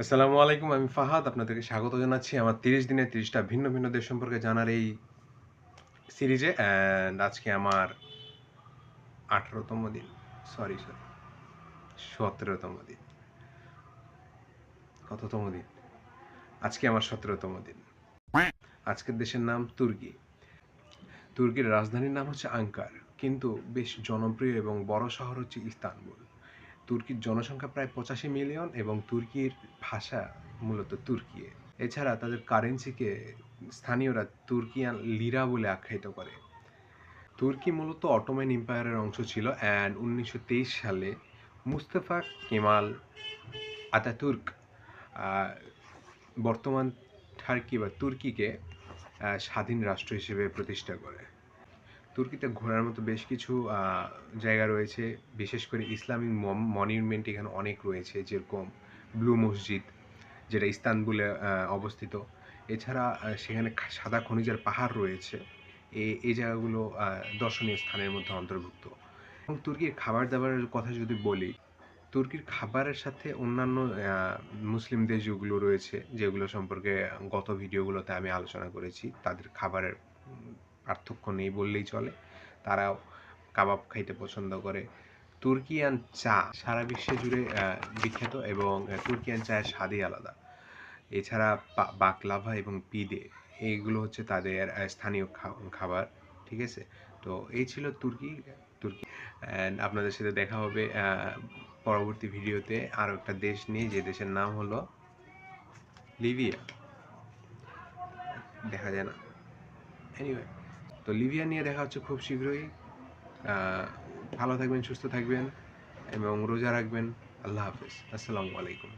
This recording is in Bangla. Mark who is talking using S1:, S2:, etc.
S1: আসসালামু আলাইকুম। আমি ফাহাদ। আপনাদেরকে স্বাগত জানাচ্ছি আমার ৩০ দিনে ৩০ টা ভিন্ন, ভিন্ন দেশ সম্পর্কে জানার এই সিরিজে। আজকে আমার ১৮ তম দিন। সরি ১৭ তম দিন। কততম দিন? আজকে আমার ১৭ তম দিন। আজকের দেশের নাম তুর্কি। তুর্কির রাজধানীর নাম হচ্ছে আঙ্কার। কিন্তু বেশ জনপ্রিয় এবং বড় শহর হচ্ছে ইস্তানবুল। তুর্কির জনসংখ্যা প্রায় ৮৫ মিলিয়ন এবং তুর্কির ভাষা মূলত তুর্কিয়ে। এছাড়া তাদের কারেন্সিকে স্থানীয়রা তুর্কিয়ান লিরা বলে আখ্যায়িত করে। তুর্কি মূলত অটোমান এম্পায়ারের অংশ ছিল অ্যান্ড ১৯২৩ সালে মুস্তাফা কেমাল আতাতুর্ক বর্তমান টার্কি বা তুর্কিকে স্বাধীন রাষ্ট্র হিসেবে প্রতিষ্ঠা করে। তুর্কিতে ঘোরার মতো বেশ কিছু জায়গা রয়েছে, বিশেষ করে ইসলামিক মনিউমেন্ট এখানে অনেক রয়েছে, যেরকম ব্লু মসজিদ, যেটা ইস্তানবুলে অবস্থিত। এছাড়া সেখানে সাদা খনিজের পাহাড় রয়েছে। এই জায়গাগুলো দর্শনীয় স্থানের মধ্যে অন্তর্ভুক্ত। এবং তুর্কির খাবার দাবারের কথা যদি বলি, তুর্কির খাবারের সাথে অন্যান্য মুসলিম দেশ যেগুলো রয়েছে, যেগুলো সম্পর্কে গত ভিডিওগুলোতে আমি আলোচনা করেছি, তাদের খাবারের পার্থক্য নেই বললেই চলে। তারাও কাবাব খাইতে পছন্দ করে। তুর্কিয়ান চা সারা বিশ্বে জুড়ে বিখ্যাত এবং তুর্কিয়ান চায়ের স্বাদই আলাদা। এছাড়া বাকলাভা এবং পিদে, এইগুলো হচ্ছে তাদের স্থানীয় খাবার। ঠিক আছে? তো এই ছিল তুর্কি। অ্যান্ড আপনাদের সাথে দেখা হবে পরবর্তী ভিডিওতে আরও একটা দেশ নিয়ে, যে দেশের নাম হলো লিবিয়া। দেখা যায় না, এনিওয়ে। তো লিবিয়া নিয়ে দেখা হচ্ছে খুব শীঘ্রই। ভালো থাকবেন, সুস্থ থাকবেন এবং রোজা রাখবেন। আল্লাহ হাফেজ। আসসালামু আলাইকুম।